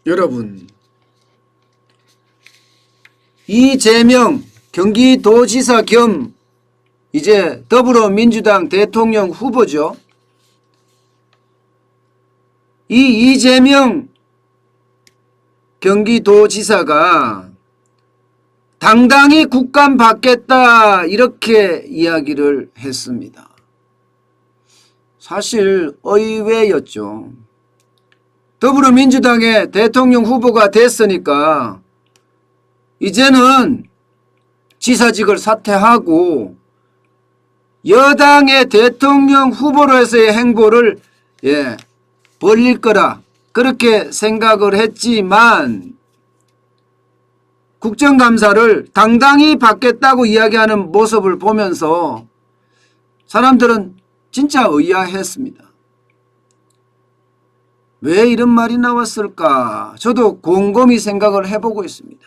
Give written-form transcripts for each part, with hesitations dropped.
여러분, 이재명 경기도지사 겸 이제 더불어민주당 대통령 후보죠. 이 이재명 경기도지사가 당당히 국감 받겠다 이렇게 이야기를 했습니다. 사실 의외였죠. 더불어민주당의 대통령 후보가 됐으니까 이제는 지사직을 사퇴하고 여당의 대통령 후보로서의 행보를 벌릴 거라 그렇게 생각을 했지만 국정감사를 당당히 받겠다고 이야기하는 모습을 보면서 사람들은 진짜 의아했습니다. 왜 이런 말이 나왔을까? 저도 곰곰이 생각을 해보고 있습니다.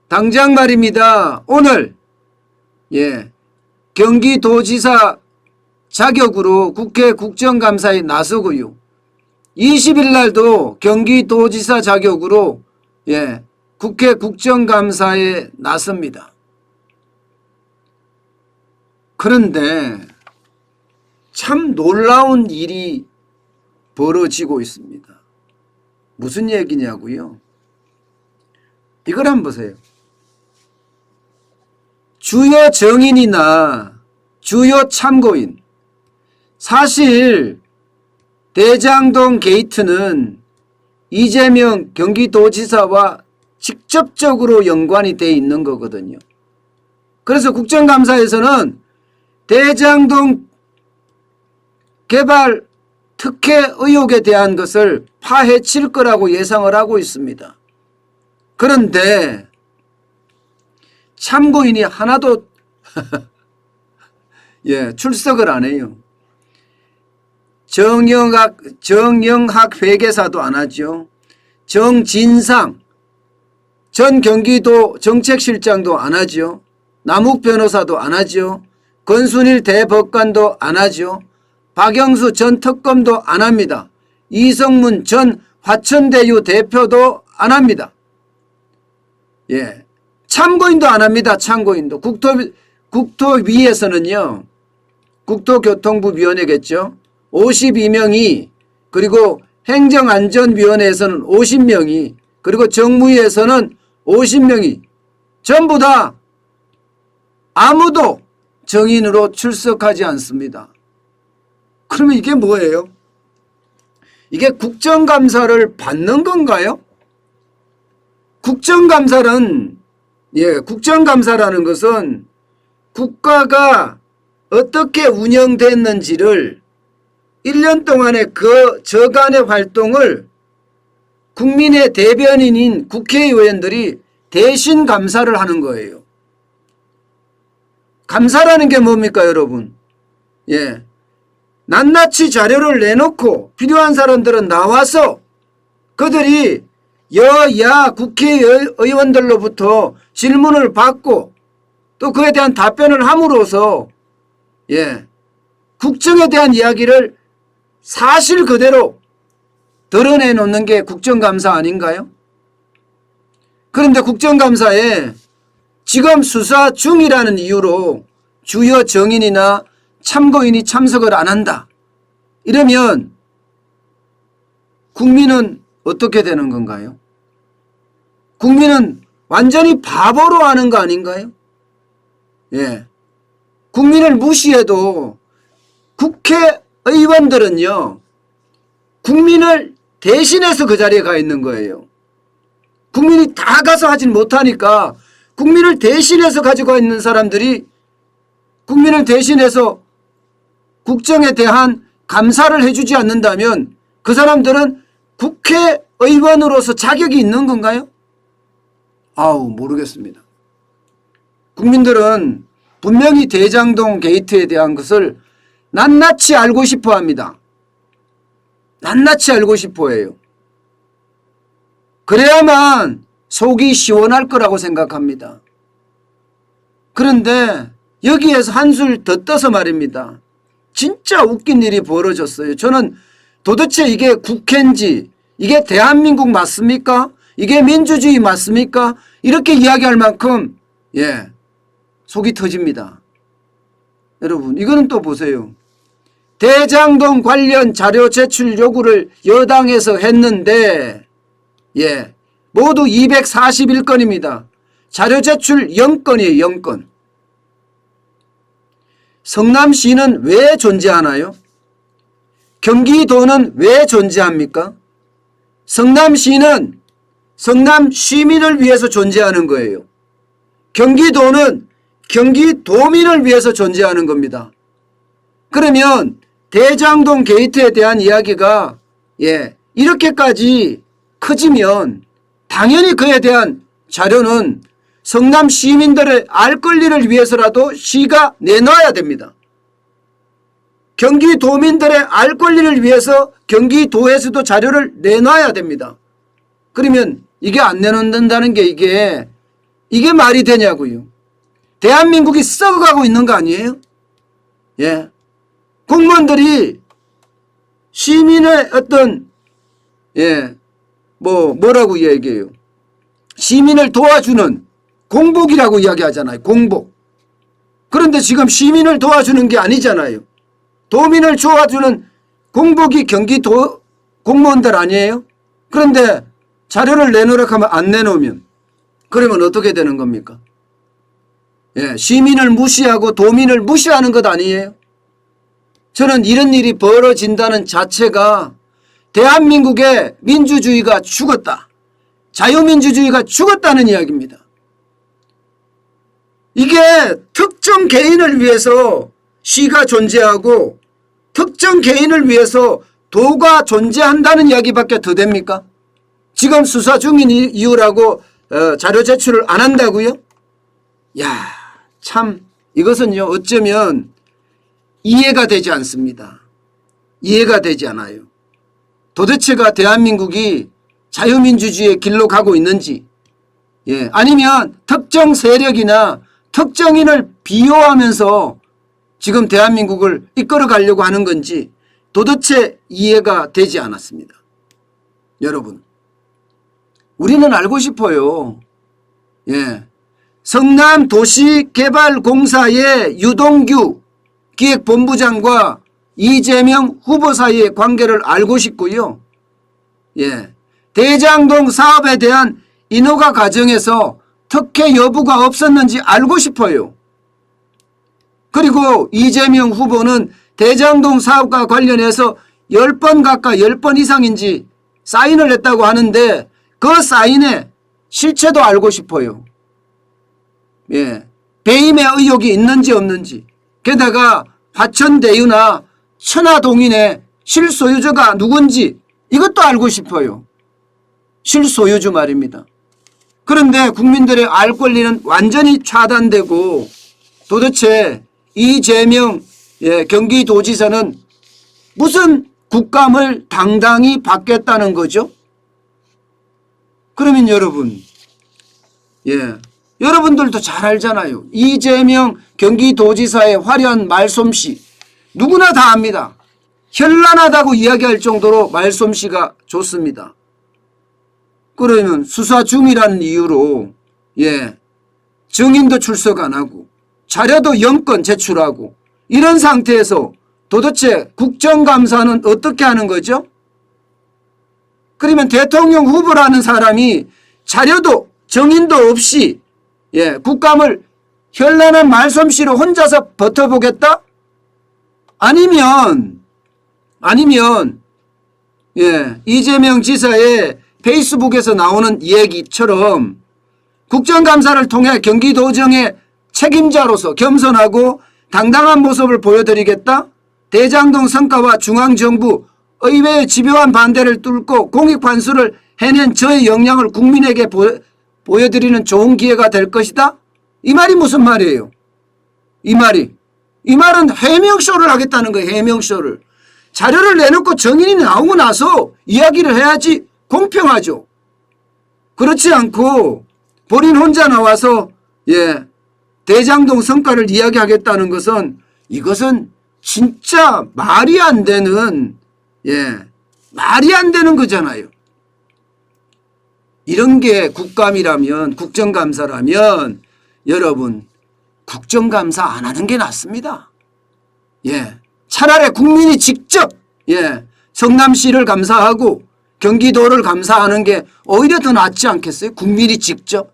당장 말입니다. 오늘 경기도지사 자격으로 국회 국정감사에 나서고요. 20일 날도 경기도지사 자격으로 국회 국정감사에 나섭니다. 그런데 참 놀라운 일이 벌어지고 있습니다. 무슨 얘기냐고요? 이걸 한번 보세요. 주요 정인이나 주요 참고인, 사실 대장동 게이트는 이재명 경기도지사와 직접적으로 연관이 돼 있는 거거든요. 그래서 국정감사에서는 대장동 개발 특혜 의혹에 대한 것을 파헤칠 거라고 예상을 하고 있습니다. 그런데 참고인이 하나도 출석을 안 해요. 정영학 회계사도 안 하죠. 정진상 전 경기도 정책실장도 안 하죠. 남욱 변호사도 안 하죠. 권순일 대법관도 안 하죠. 박영수 전 특검도 안 합니다. 이성문 전 화천대유 대표도 안 합니다. 참고인도 안 합니다. 참고인도. 국토위에서는요. 국토교통부위원회겠죠. 52명이, 그리고 행정안전위원회에서는 50명이, 그리고 정무위에서는 50명이 전부 다 아무도 정인으로 출석하지 않습니다. 그러면 이게 뭐예요? 이게 국정감사를 받는 건가요? 국정감사라는 것은 국가가 어떻게 운영됐는지를 1년 동안의 그 저간의 활동을 국민의 대변인인 국회의원들이 대신 감사를 하는 거예요. 감사라는 게 뭡니까, 여러분? 낱낱이 자료를 내놓고 필요한 사람들은 나와서 그들이 여야 국회의원들로부터 질문을 받고 또 그에 대한 답변을 함으로써 국정에 대한 이야기를 사실 그대로 드러내놓는 게 국정감사 아닌가요? 그런데 국정감사에 지금 수사 중이라는 이유로 주요 정인이나 참고인이 참석을 안 한다. 이러면 국민은 어떻게 되는 건가요? 국민은 완전히 바보로 하는 거 아닌가요? 국민을 무시해도 국회의원들은요, 국민을 대신해서 그 자리에 가 있는 거예요. 국민이 다 가서 하진 못하니까 국민을 대신해서 가지고 있는 사람들이 국민을 대신해서 국정에 대한 감사를 해주지 않는다면 그 사람들은 국회의원으로서 자격이 있는 건가요? 모르겠습니다. 국민들은 분명히 대장동 게이트에 대한 것을 낱낱이 알고 싶어 합니다. 낱낱이 알고 싶어 해요. 그래야만 속이 시원할 거라고 생각합니다. 그런데 여기에서 한술 더 떠서 말입니다. 진짜 웃긴 일이 벌어졌어요. 저는 도대체 이게 국회인지 이게 대한민국 맞습니까? 이게 민주주의 맞습니까? 이렇게 이야기할 만큼 속이 터집니다. 여러분 이거는 또 보세요. 대장동 관련 자료 제출 요구를 여당에서 했는데 모두 241건입니다. 자료 제출 0건이에요. 0건. 성남시는 왜 존재하나요? 경기도는 왜 존재합니까? 성남시는 성남 시민을 위해서 존재하는 거예요. 경기도는 경기도민을 위해서 존재하는 겁니다. 그러면 대장동 게이트에 대한 이야기가 이렇게까지 커지면 당연히 그에 대한 자료는 성남 시민들의 알 권리를 위해서라도 시가 내놔야 됩니다. 경기도민들의 알 권리를 위해서 경기도에서도 자료를 내놔야 됩니다. 그러면 이게 안 내놓는다는 게 이게 말이 되냐고요. 대한민국이 썩어가고 있는 거 아니에요? 공무원들이 시민의 어떤 뭐라고 얘기해요? 시민을 도와주는 공복이라고 이야기하잖아요. 공복. 그런데 지금 시민을 도와주는 게 아니잖아요. 도민을 도와주는 공복이 경기도 공무원들 아니에요? 그런데 자료를 내놓으라고 하면 안 내놓으면 그러면 어떻게 되는 겁니까? 시민을 무시하고 도민을 무시하는 것 아니에요? 저는 이런 일이 벌어진다는 자체가 대한민국의 민주주의가 죽었다. 자유민주주의가 죽었다는 이야기입니다. 이게 특정 개인을 위해서 시가 존재하고 특정 개인을 위해서 도가 존재한다는 이야기밖에 더 됩니까? 지금 수사 중인 이유라고 자료 제출을 안 한다고요? 참 이것은요 어쩌면 이해가 되지 않습니다. 이해가 되지 않아요. 도대체가 대한민국이 자유민주주의의 길로 가고 있는지 아니면 특정 세력이나 특정인을 비호하면서 지금 대한민국을 이끌어 가려고 하는 건지 도대체 이해가 되지 않았습니다. 여러분 우리는 알고 싶어요. 성남도시개발공사의 유동규 기획본부장과 이재명 후보 사이의 관계를 알고 싶고요. 대장동 사업에 대한 인허가 과정에서 특혜 여부가 없었는지 알고 싶어요. 그리고 이재명 후보는 대장동 사업과 관련해서 10번 가까이 10번 이상인지 사인을 했다고 하는데 그 사인의 실체도 알고 싶어요. 배임의 의혹이 있는지 없는지, 게다가 화천대유나 천화동인의 실소유주가 누군지 이것도 알고 싶어요. 실소유주 말입니다. 그런데 국민들의 알 권리는 완전히 차단되고 도대체 이재명 경기도지사는 무슨 국감을 당당히 받겠다는 거죠? 그러면 여러분 여러분들도 잘 알잖아요. 이재명 경기도지사의 화려한 말솜씨 누구나 다 압니다. 현란하다고 이야기할 정도로 말솜씨가 좋습니다. 그러면 수사 중이라는 이유로 증인도 출석 안 하고 자료도 0건 제출하고 이런 상태에서 도대체 국정감사는 어떻게 하는 거죠? 그러면 대통령 후보라는 사람이 자료도 증인도 없이 국감을 현란한 말솜씨로 혼자서 버텨보겠다? 아니면 이재명 지사의 페이스북에서 나오는 얘기처럼 국정감사를 통해 경기도정의 책임자로서 겸손하고 당당한 모습을 보여드리겠다? 대장동 성과와 중앙정부 의회의 집요한 반대를 뚫고 공익환수를 해낸 저의 역량을 국민에게 보여드리는 좋은 기회가 될 것이다? 이 말이 무슨 말이에요? 이 말은 해명쇼를 하겠다는 거예요. 해명쇼를. 자료를 내놓고 정인이 나오고 나서 이야기를 해야지 공평하죠. 그렇지 않고 본인 혼자 나와서 대장동 성과를 이야기하겠다는 것은 이것은 진짜 말이 안 되는 거잖아요. 이런 게 국감이라면, 국정감사라면 여러분 국정감사 안 하는 게 낫습니다. 예, 차라리 국민이 직접 성남시를 감사하고 경기도를 감사하는 게 오히려 더 낫지 않겠어요? 국민이 직접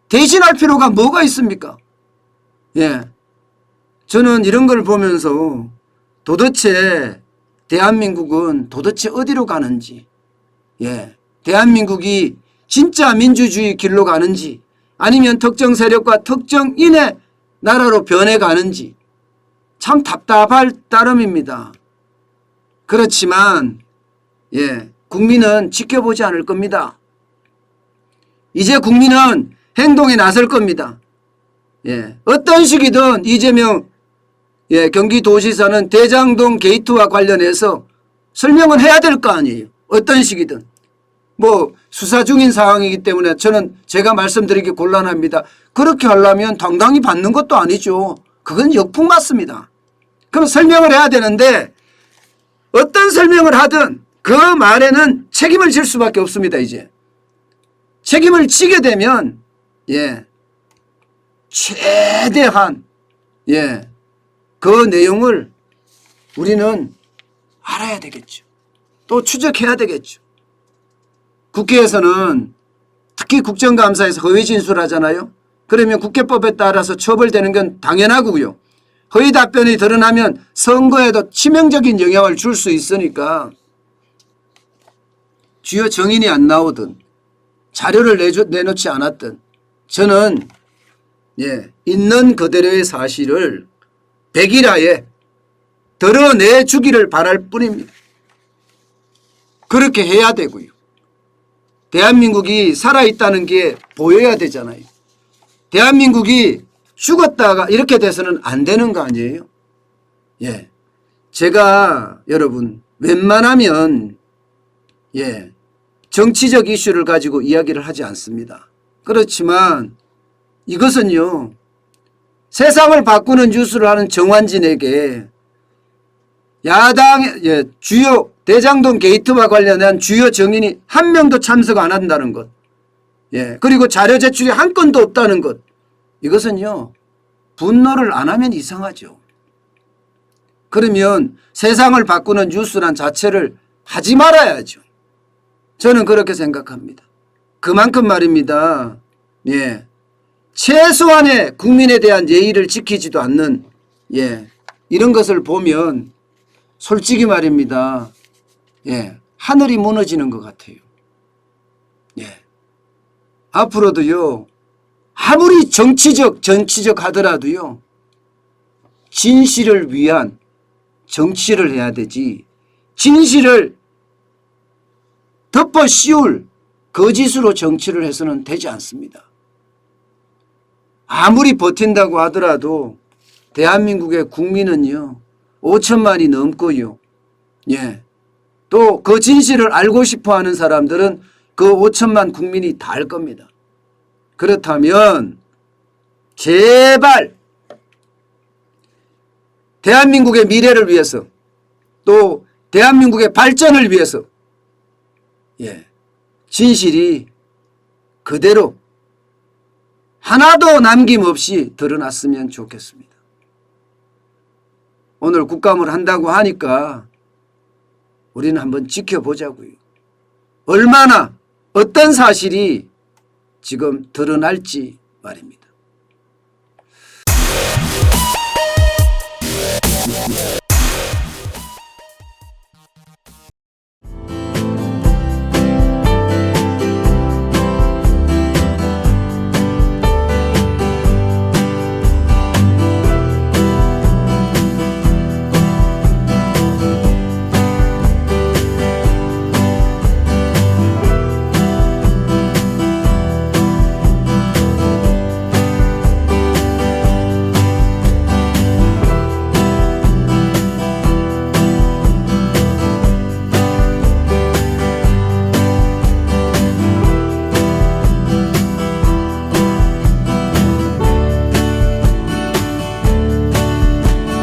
대신할 필요가 뭐가 있습니까? 예, 저는 이런 걸 보면서 도대체 대한민국은 도대체 어디로 가는지, 대한민국이 진짜 민주주의 길로 가는지 아니면 특정 세력과 특정인의 나라로 변해가는지 참 답답할 따름입니다. 그렇지만 국민은 지켜보지 않을 겁니다. 이제 국민은 행동에 나설 겁니다. 어떤 식이든 이재명 경기도지사는 대장동 게이트와 관련해서 설명을 해야 될 거 아니에요. 어떤 식이든. 뭐 수사 중인 상황이기 때문에 저는 제가 말씀드리기 곤란합니다. 그렇게 하려면 당당히 받는 것도 아니죠. 그건 역풍 맞습니다. 그럼 설명을 해야 되는데 어떤 설명을 하든 그 말에는 책임을 질 수밖에 없습니다. 이제 책임을 지게 되면 최대한 그 내용을 우리는 알아야 되겠죠. 또 추적해야 되겠죠. 국회에서는 특히 국정감사에서 허위 진술하잖아요. 그러면 국회법에 따라서 처벌되는 건 당연하고요. 허위 답변이 드러나면 선거에도 치명적인 영향을 줄 수 있으니까 주요 정인이 안 나오든 자료를 내놓지 않았든 저는 있는 그대로의 사실을 백일하에 드러내주기를 바랄 뿐입니다. 그렇게 해야 되고요. 대한민국이 살아있다는 게 보여야 되잖아요. 대한민국이 죽었다가 이렇게 돼서는 안 되는 거 아니에요? 제가 여러분 웬만하면 정치적 이슈를 가지고 이야기를 하지 않습니다. 그렇지만 이것은요, 세상을 바꾸는 뉴스를 하는 정환진에게 야당의 주요 대장동 게이트와 관련한 주요 정인이 한 명도 참석 안 한다는 것, 그리고 자료 제출이 한 건도 없다는 것, 이것은요 분노를 안 하면 이상하죠. 그러면 세상을 바꾸는 뉴스란 자체를 하지 말아야죠. 저는 그렇게 생각합니다. 그만큼 말입니다. 최소한의 국민에 대한 예의를 지키지도 않는 이런 것을 보면 솔직히 말입니다. 하늘이 무너지는 것 같아요. 앞으로도요, 아무리 정치적 하더라도요, 진실을 위한 정치를 해야 되지, 진실을 덮어 씌울 거짓으로 정치를 해서는 되지 않습니다. 아무리 버틴다고 하더라도 대한민국의 국민은요 5천만이 넘고요. 또 그 진실을 알고 싶어하는 사람들은 그 5천만 국민이 다 알 겁니다. 그렇다면 제발 대한민국의 미래를 위해서 또 대한민국의 발전을 위해서 진실이 그대로 하나도 남김없이 드러났으면 좋겠습니다. 오늘 국감을 한다고 하니까 우리는 한번 지켜보자고요. 얼마나 어떤 사실이 지금 드러날지 말입니다.